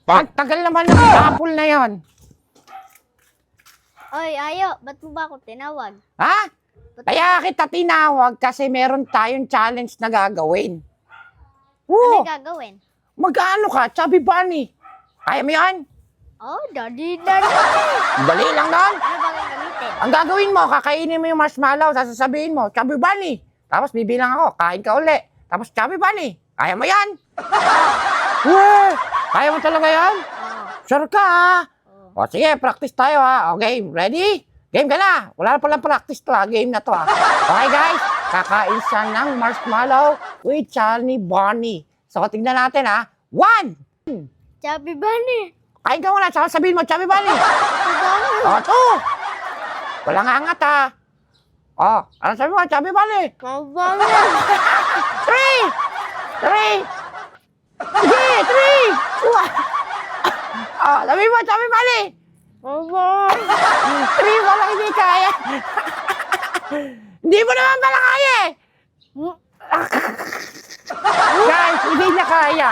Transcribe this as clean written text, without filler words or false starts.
Ang tagal naman ng apple na yon. Oy, Ayo, ba't mo ba ako tinawag? Ha? Kaya kita tinawag kasi meron tayong challenge na gagawin. Ano Oo, gagawin? mag-ano ka, Chubby Bunny? Kaya mo yan? Oh, daddy. Dali lang nun. Ano ba gagamitin? Ang gagawin mo, kakainin mo yung marshmallow, sasabihin mo, Chubby Bunny. Tapos bibilang ako, kain ka uli. Tapos Chubby Bunny, kaya mo yan? Weh, kaya mo talaga yan? Oh, Sure ka ha? oh. O sige, practice tayo ha. Okay, ready? Game ka na. Wala na palang practice to ha. Game na to ha. Okay guys, kakain siya ng marshmallow with Chubby Bunny. So tignan natin ha. 1! Chubby Bunny. Kain ka muna, tsaka sabihin mo, Chubby Bunny. Chubby Bunny. O, 2! Walang angat ha. O, ano sabi mo, Chubby Bunny? Chubby Bunny. 3! 3! Sige, 3! O, sabi mo, Chubby Bunny. Chubby Bunny. 3, wala hindi kaya. Hindi mo naman pala kaya eh. Guys, hindi niya kaya.